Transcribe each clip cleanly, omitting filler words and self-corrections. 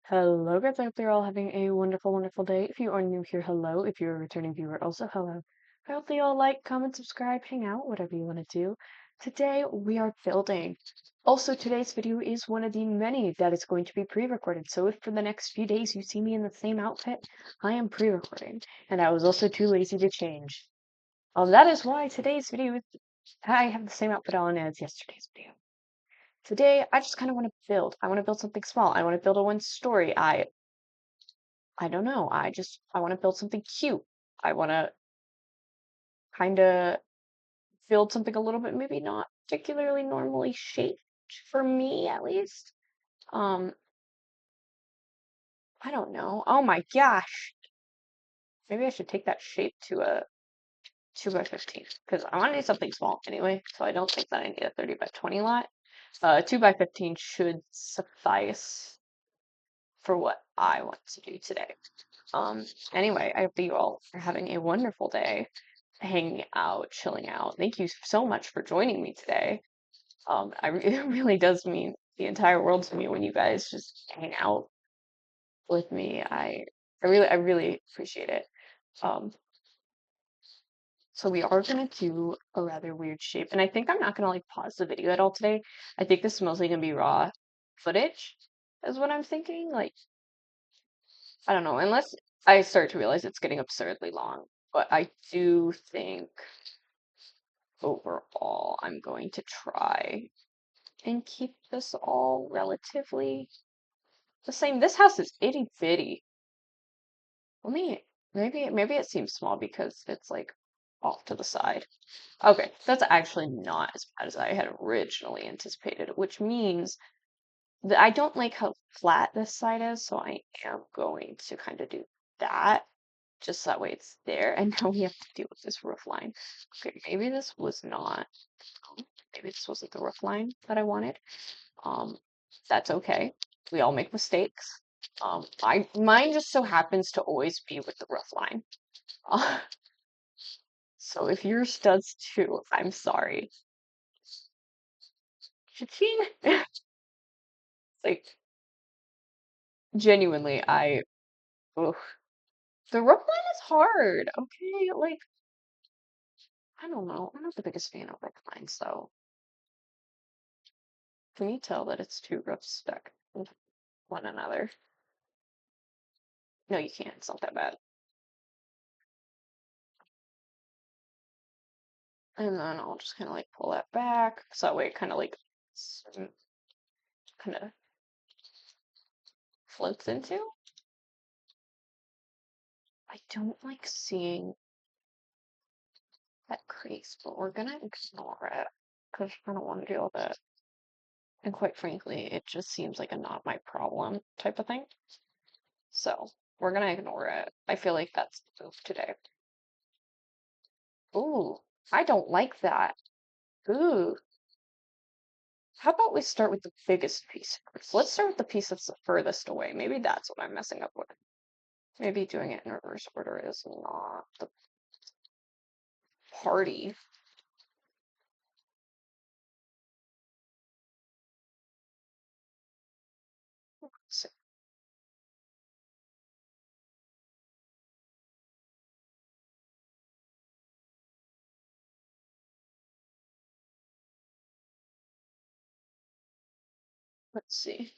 Hello guys, I hope you're all having a wonderful, wonderful day. If you are new here, hello. If you're a returning viewer, also hello. I hope that you all like, comment, subscribe, hang out, whatever you want to do. Today we are building. Also, today's video is one of the many that is going to be pre-recorded. So if for the next few days you see me in the same outfit, I am pre-recording. And I was also too lazy to change. That is why today's video, I have the same outfit on as yesterday's video. Today, I just kind of want to build. I want to build something small. I want to build a one story. I don't know. I want to build something cute. I want to kind of build something a little bit maybe not particularly normally shaped for me at least. Um, I don't know. Oh my gosh. Maybe I should take that shape to a 2 by 15 because I want to do something small anyway, so I don't think that I need a 30 by 20 lot. 2 by 15 should suffice for what I want to do today. Anyway, I hope that you all are having a wonderful day, hanging out, chilling out. Thank you so much for joining me today. It really does mean the entire world to me when you guys just hang out with me. I really appreciate it. Um, so we are gonna do a rather weird shape, and I think I'm not gonna like pause the video at all today. I think this is mostly gonna be raw footage, is what I'm thinking. Like, I don't know, unless I start to realize it's getting absurdly long. But I do think overall I'm going to try and keep this all relatively the same. This house is itty bitty. Let me maybe it seems small because it's like off to the side. Okay, that's actually not as bad as I had originally anticipated, which means that I don't like how flat this side is, so I am going to kind of do that. Just that way it's there. And now we have to deal with this roof line. Okay, maybe this was not, maybe this wasn't the roof line that I wanted. Um, that's okay. We all make mistakes. Mine just so happens to always be with the roof line. Uh, so if yours does too, I'm sorry. Cha-ching! Like, genuinely, ugh. The roof line is hard, okay? Like, I don't know. I'm not the biggest fan of roof lines, though. Can you tell that it's two roofs stuck with one another? No, you can't. It's not that bad. And then I'll just kind of like pull that back, so that way it kind of like kind of floats into. I don't like seeing that crease, but we're gonna ignore it because I don't want to deal with it. And quite frankly, it just seems like a not my problem type of thing. So we're gonna ignore it. I feel like that's the move today. Ooh, I don't like that. Ooh. How about we start with the biggest piece first? Let's start with the piece that's the furthest away. Maybe that's what I'm messing up with. Maybe doing it in reverse order is not the party. So, let's see.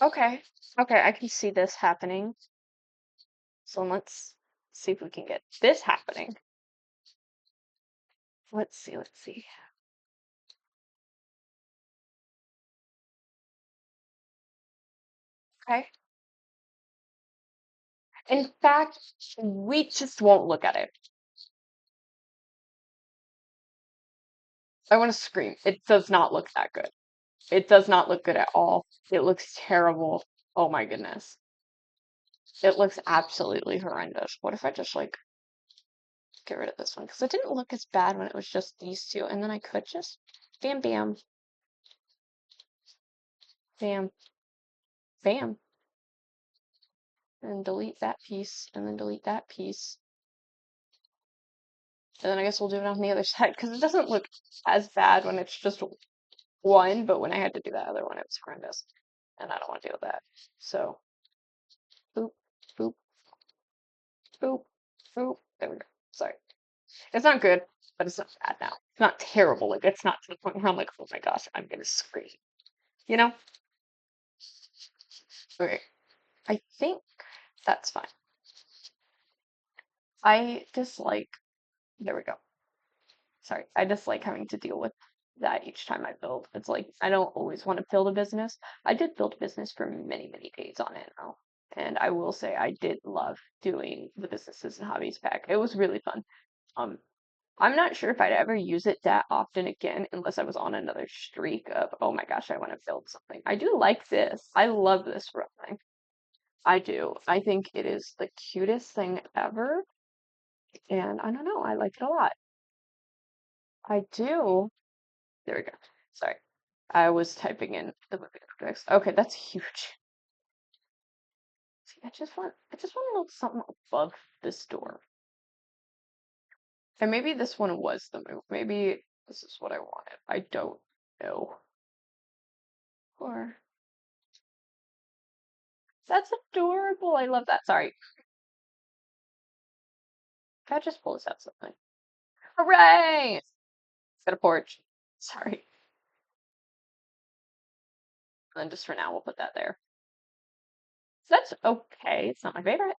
Okay. Okay, I can see this happening. So let's see if we can get this happening. Let's see, let's see. Okay. In fact, we just won't look at it. I want to scream. It does not look that good. It does not look good at all. It looks terrible. Oh my goodness. It looks absolutely horrendous. What if I just like get rid of this one? Because it didn't look as bad when it was just these two. And then I could just bam, bam, bam, bam. And delete that piece. And then delete that piece. And then I guess we'll do it on the other side because it doesn't look as bad when it's just one, but when I had to do that other one, it was horrendous. And I don't want to deal with that. So, boop, boop, boop, boop. There we go. Sorry. It's not good, but it's not bad now. It's not terrible. Like, it's not to the point where I'm like, oh my gosh, I'm gonna scream. You know? Okay. I think that's fine. I dislike, there we go. Sorry. I dislike having to deal with that each time I build. It's like, I don't always want to build a business. I did build a business for many, many days on it now. And I will say I did love doing the businesses and hobbies pack. It was really fun. Um, I'm not sure if I'd ever use it that often again unless I was on another streak of, oh my gosh, I want to build something. I do like this. I love this rope thing. I do. I think it is the cutest thing ever. And I don't know, I like it a lot. I do. There we go. Sorry. I was typing in the movie objects. Okay, that's huge. See, I just want a little something above this door. And maybe this one was the move. Maybe this is what I wanted. I don't know. Or that's adorable. I love that. Sorry. Can I just pull this out something? Hooray! Got a porch. Sorry. And then just for now, we'll put that there. So that's okay. It's not my favorite,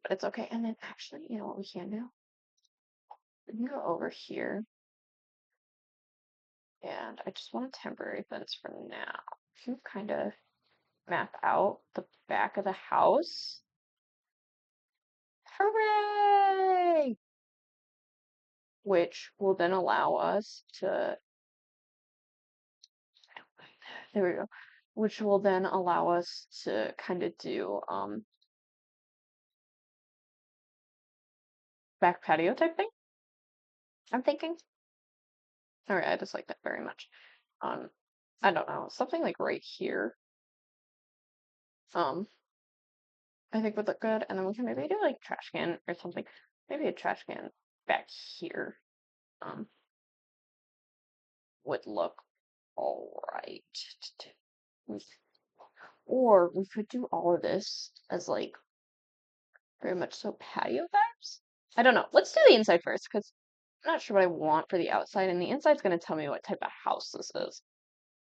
but it's okay. And then actually, you know what we can do? We can go over here. And I just want a temporary fence for now. If you kind of map out the back of the house. Hooray! Which will then allow us to, there we go, which will then allow us to kind of do back patio type thing, I'm thinking. All right, I just like that very much. Um, I don't know, something like right here, um, I think would look good, and then we can maybe do like trash can or something. Maybe a trash can back here, um, would look all right. Or we could do all of this as like very much so patio vibes. I don't know. Let's do the inside first because I'm not sure what I want for the outside, and the inside's going to tell me what type of house this is.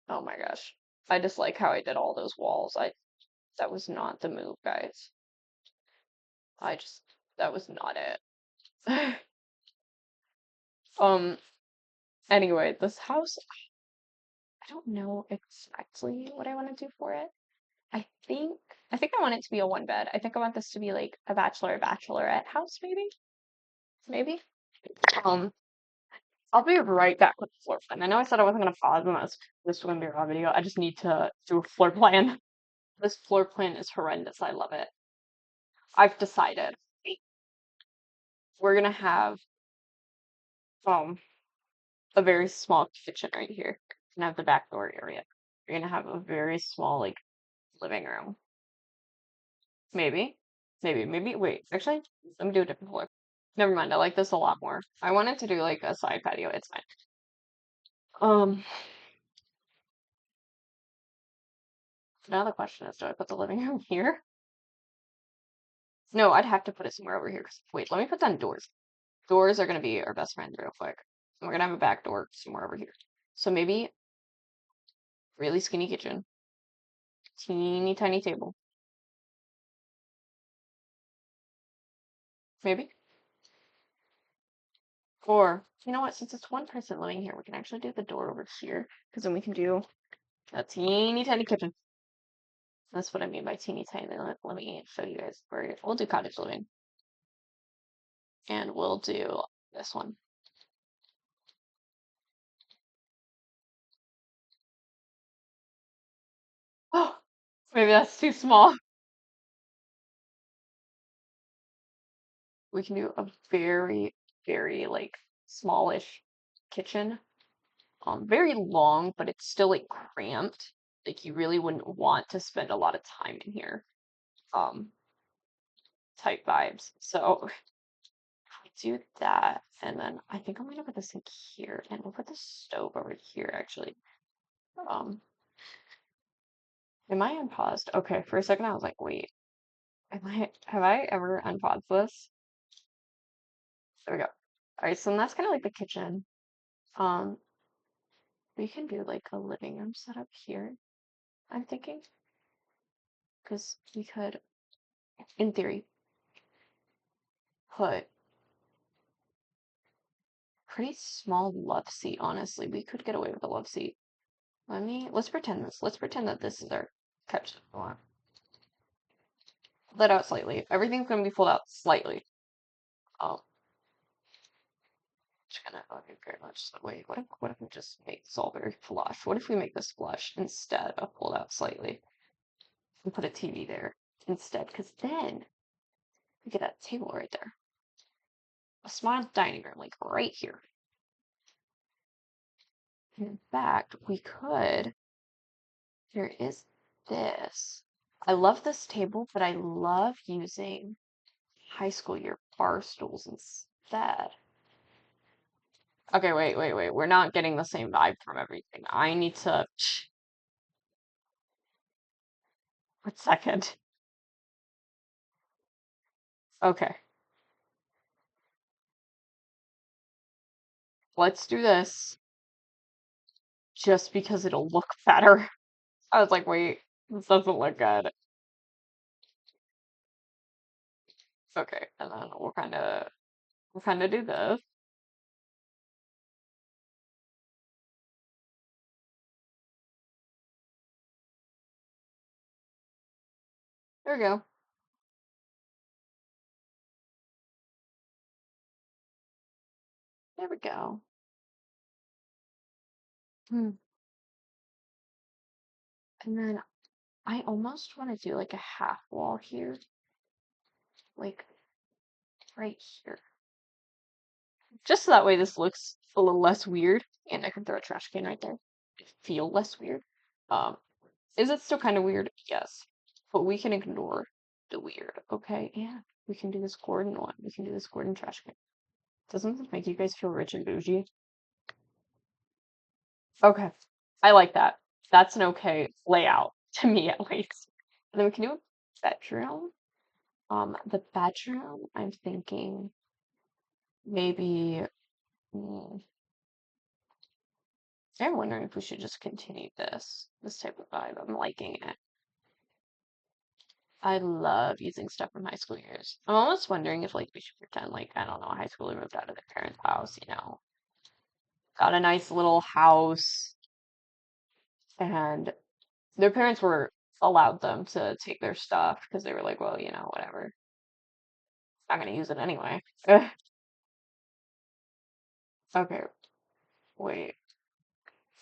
Oh my gosh. I just like how I did all those walls. That was not the move, guys. That was not it. Um, anyway, this house, I don't know exactly what I want to do for it. I think I think I want it to be a one bed. I think I want this to be like a bachelorette house, maybe. Maybe. Um, I'll be right back with the floor plan. I know I said I wasn't gonna pause when this was gonna be a raw video. I just need to do a floor plan. This floor plan is horrendous. I love it. I've decided we're gonna have um a very small kitchen right here. We're gonna have the back door area. We're gonna have a very small like living room. Maybe. Maybe. Wait, actually, let me do a different floor. Never mind. I like this a lot more. I wanted to do like a side patio. It's fine. Um, now the question is, do I put the living room here? No, I'd have to put it somewhere over here. Wait, let me put down doors. Doors are gonna be our best friend real quick. And we're gonna have a back door somewhere over here. So maybe really skinny kitchen, teeny tiny table. Maybe. Or you know what? Since it's one person living here, we can actually do the door over here because then we can do a teeny tiny kitchen. That's what I mean by teeny tiny. Let me show you guys where we'll do cottage living. And we'll do this one. Oh, maybe that's too small. We can do a very, very like smallish kitchen. Very long, but it's still like cramped. Like you really wouldn't want to spend a lot of time in here. Um, type vibes. So do that, and then I think I'm gonna put this in here, and we'll put the stove over here, actually. Um, am I unpaused? Okay, for a second I was like, wait, have I ever unpaused this? There we go. All right, so then that's kind of like the kitchen. Um, we can do like a living room setup here, I'm thinking, because we could, in theory, put pretty small love seat, honestly. We could get away with a love seat. Let's pretend this. Let's pretend that this is our couch. Pull that out slightly. Everything's gonna be pulled out slightly. Oh, just gonna, okay, very much. So wait, what if we just make this all very flush? What if we make this flush instead of pulled out slightly and put a TV there instead? Because then we get that table right there. A small dining room, like right here. And in fact, we could, there is this. I love this table, but I love using high school year bar stools instead. Okay, wait. We're not getting the same vibe from everything. I need to. 1 second. Okay, let's do this just because it'll look better. I was like, wait, this doesn't look good. Okay, and then we'll kind of do this. There we go. There we go. Hmm. And then I almost want to do like a half wall here, like right here. Just so that way this looks a little less weird. And I can throw a trash can right there. Feel less weird. Um, is it still kind of weird? Yes. But we can ignore the weird, okay? Yeah. We can do this Gordon one. We can do this Gordon trash can. Doesn't this make you guys feel rich and bougie? Okay. I like that. That's an okay layout, to me at least. And then we can do a bedroom. The bedroom, I'm thinking maybe. mm, I'm wondering if we should just continue this type of vibe. I'm liking it. I love using stuff from high school years. I'm almost wondering if like we should pretend like I don't know, a high schooler moved out of their parents' house, got a nice little house, and their parents were allowed them to take their stuff because they were like, well, whatever. Not gonna use it anyway. Okay, wait.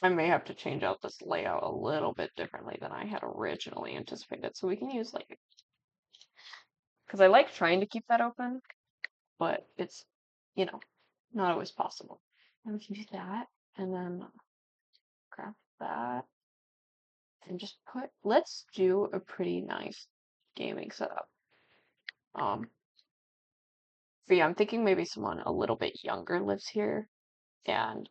I may have to change out this layout a little bit differently than I had originally anticipated. So we can use like, because I like trying to keep that open, but it's, you know, not always possible. And we can do that, and then grab that, and just let's do a pretty nice gaming setup. But yeah, I'm thinking maybe someone a little bit younger lives here, and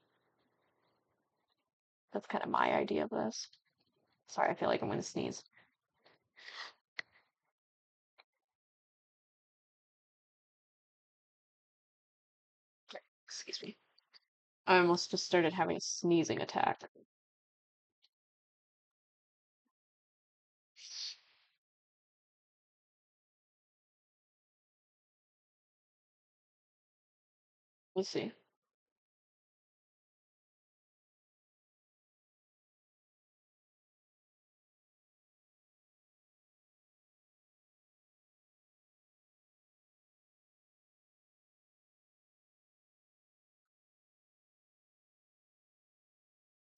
that's kind of my idea of this. Sorry, I feel like I'm gonna sneeze. Excuse me. I almost just started having a sneezing attack. Let's see.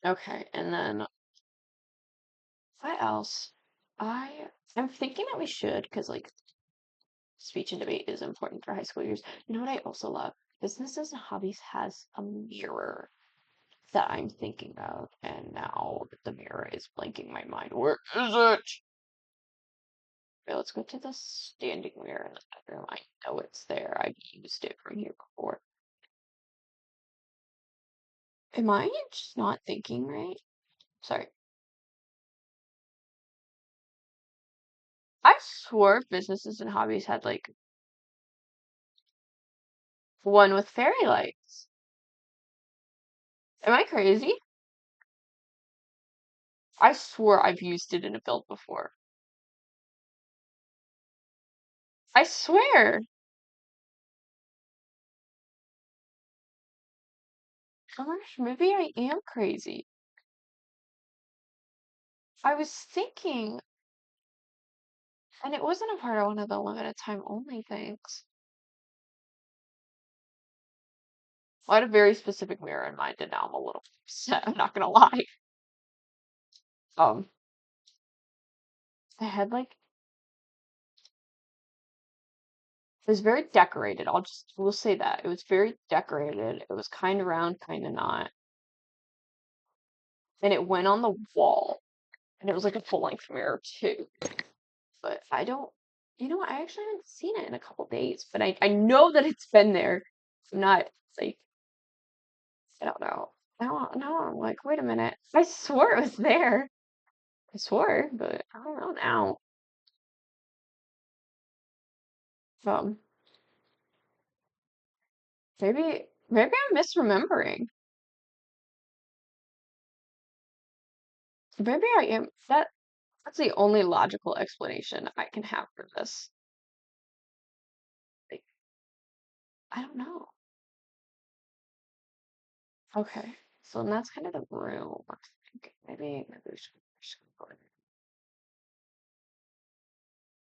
Okay, and then what else? I'm thinking that we should, because like speech and debate is important for high school years. You know what I also love? Businesses and Hobbies has a mirror that I'm thinking of, and now the mirror is blanking my mind. Where is it? Okay, let's go to the standing mirror in the bedroom. I know it's there. I've used it from here before. Am I just not thinking right? Sorry. I swore businesses and hobbies had like one with fairy lights. Am I crazy? I swore I've used it in a build before. I swear. Gosh, maybe I am crazy. I was thinking, and it wasn't a part of one of the limited time only things. I had a very specific mirror in mind, and now I'm a little upset. I'm not gonna lie. Um, I had like it was very decorated. We'll say that it was very decorated. It was kind of round, kind of not, and it went on the wall, and it was like a full length mirror too. But I don't, I actually haven't seen it in a couple days, but I know that it's been there. I'm not like I don't know. Now I'm like, wait a minute. I swore it was there. I swore, but I don't know now. Um, maybe I'm misremembering. Maybe I am. That's the only logical explanation I can have for this. Like, I don't know. Okay, so that's kind of the room. I think maybe we should go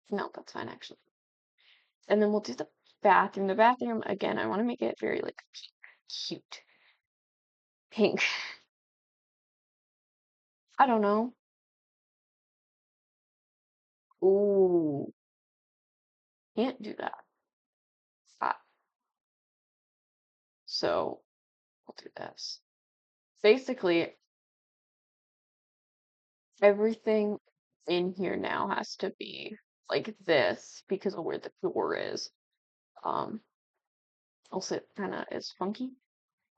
in. No, that's fine actually. And then we'll do the bathroom. The bathroom again. I want to make it very like cute pink. I don't know. Ooh, can't do that. Stop. So we'll do this. Basically, everything in here now has to be like this because of where the door is. Um, also it kind of is funky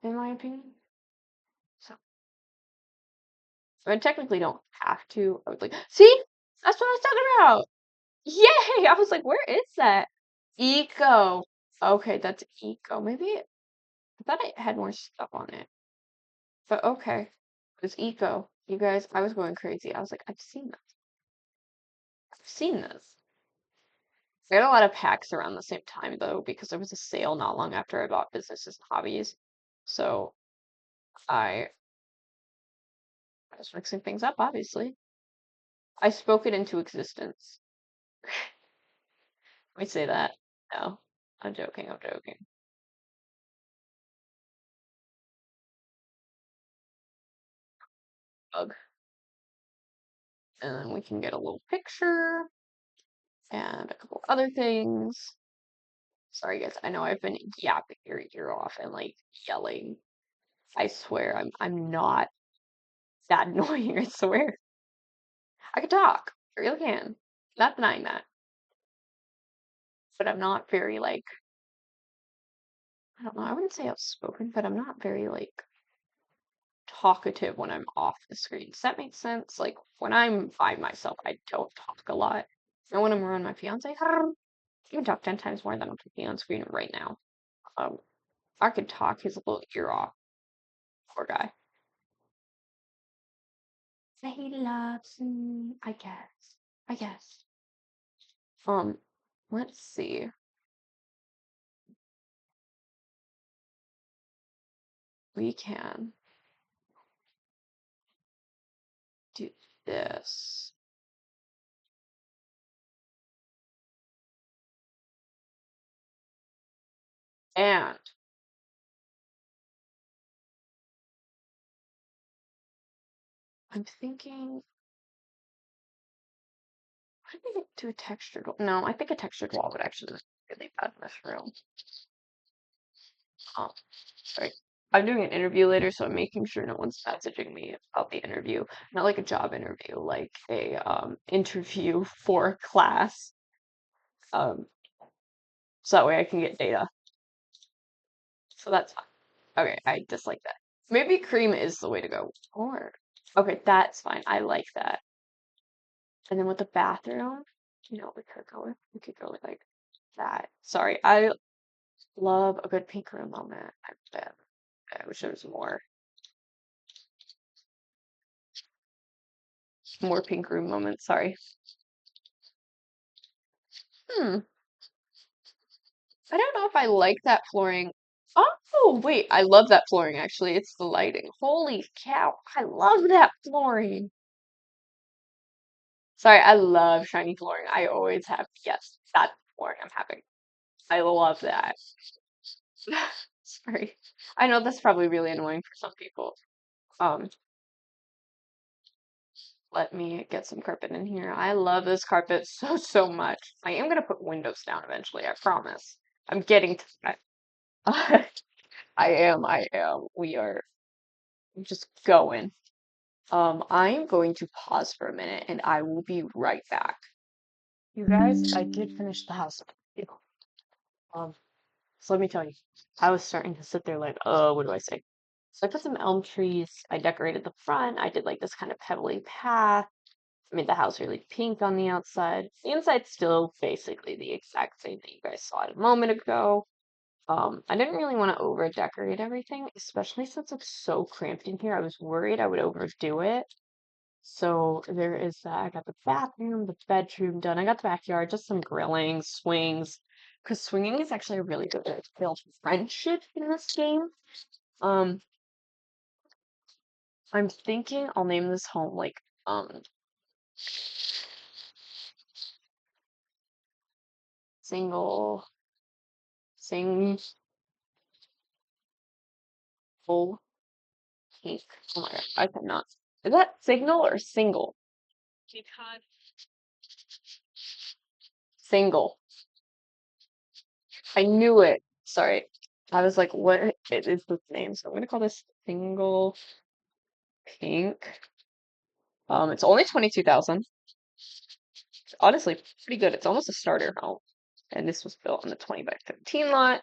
in my opinion. So I technically don't have to. I was like, see, that's what I was talking about. Yay! I was like, where is that? Eco. Okay, that's eco. Maybe I thought it had more stuff on it. But okay. It's eco. You guys, I was going crazy. I was like, I've seen this. I've seen this. I got a lot of packs around the same time though, because there was a sale not long after I bought businesses and hobbies. So I was mixing things up, obviously. I spoke it into existence. Let me say that. No. I'm joking, I'm joking. Bug. And then we can get a little picture and a couple other things. Sorry guys, I know I've been yapping your ear off and like yelling. I swear I'm not that annoying, I swear. I can talk. I really can. Not denying that. But I'm not very like I don't know, I wouldn't say outspoken, but I'm not very like talkative when I'm off the screen. Does that make sense? Like when I'm by myself, I don't talk a lot. And when I'm around my fiance, I can talk 10 times more than I'm talking on screen right now. Um, I could talk his little ear off. Poor guy. He loves me, I guess. I guess. Um, let's see. We can do this. And I'm thinking, what did we do a textured wall? No, I think a textured wall would actually look really bad in this room. Oh, sorry. I'm doing an interview later, so I'm making sure no one's messaging me about the interview. Not like a job interview, like a interview for a class. So that way I can get data. So that's fine. Okay, I dislike that. Maybe cream is the way to go. Or okay, that's fine. I like that. And then with the bathroom, we could go with like that. Sorry, I love a good pink room moment. I wish there was more pink room moments. Sorry. Hmm. I don't know if I like that flooring. Oh, wait, I love that flooring actually. It's the lighting. Holy cow. I love that flooring. Sorry, I love shiny flooring. I always have. Yes, that flooring I'm having. I love that. Sorry. I know that's probably really annoying for some people. Um, Let me get some carpet in here. I love this carpet so, so much. I am gonna put windows down eventually, I promise. I'm getting to that. I am. We are just going. I am going to pause for a minute and I will be right back. You guys, I did finish the house. Um, so let me tell you, I was starting to sit there like, oh, what do I say? So I put some elm trees. I decorated the front. I did like this kind of pebbly path. Made the house really pink on the outside. The inside's still basically the exact same that you guys saw it a moment ago. I didn't really want to over decorate everything, especially since it's so cramped in here. I was worried I would overdo it. So there is that. I got the bathroom, the bedroom done. I got the backyard, just some grilling, swings. Because swinging is actually a really good way to build friendship in this game. Um, I'm thinking I'll name this home like single single pink. Oh my god, I cannot. Is that signal or single? Single. I knew it. Sorry. I was like, what is this name? So I'm gonna call this single pink. It's only 22,000. Honestly, pretty good. It's almost a starter home. And this was built on the 20 by 15 lot.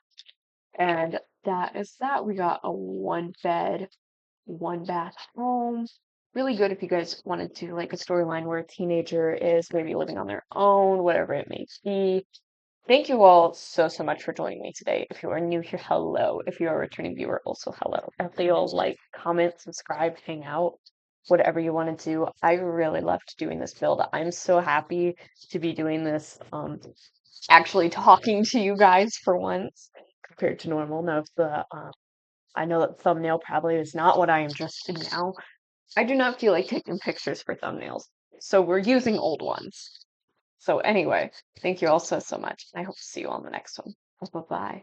And that is that. We got a one bed, one bath home. Really good if you guys wanted to like a storyline where a teenager is maybe living on their own, whatever it may be. Thank you all so, so much for joining me today. If you are new here, hello. If you are a returning viewer, also hello. I hope that you all like, comment, subscribe, hang out, whatever you want to do. I really loved doing this build. I'm so happy to be doing this, actually talking to you guys for once compared to normal. Now, if I know that thumbnail probably is not what I am dressed in now. I do not feel like taking pictures for thumbnails, so we're using old ones. So anyway, thank you all so, so much. I hope to see you on the next one. Bye-bye.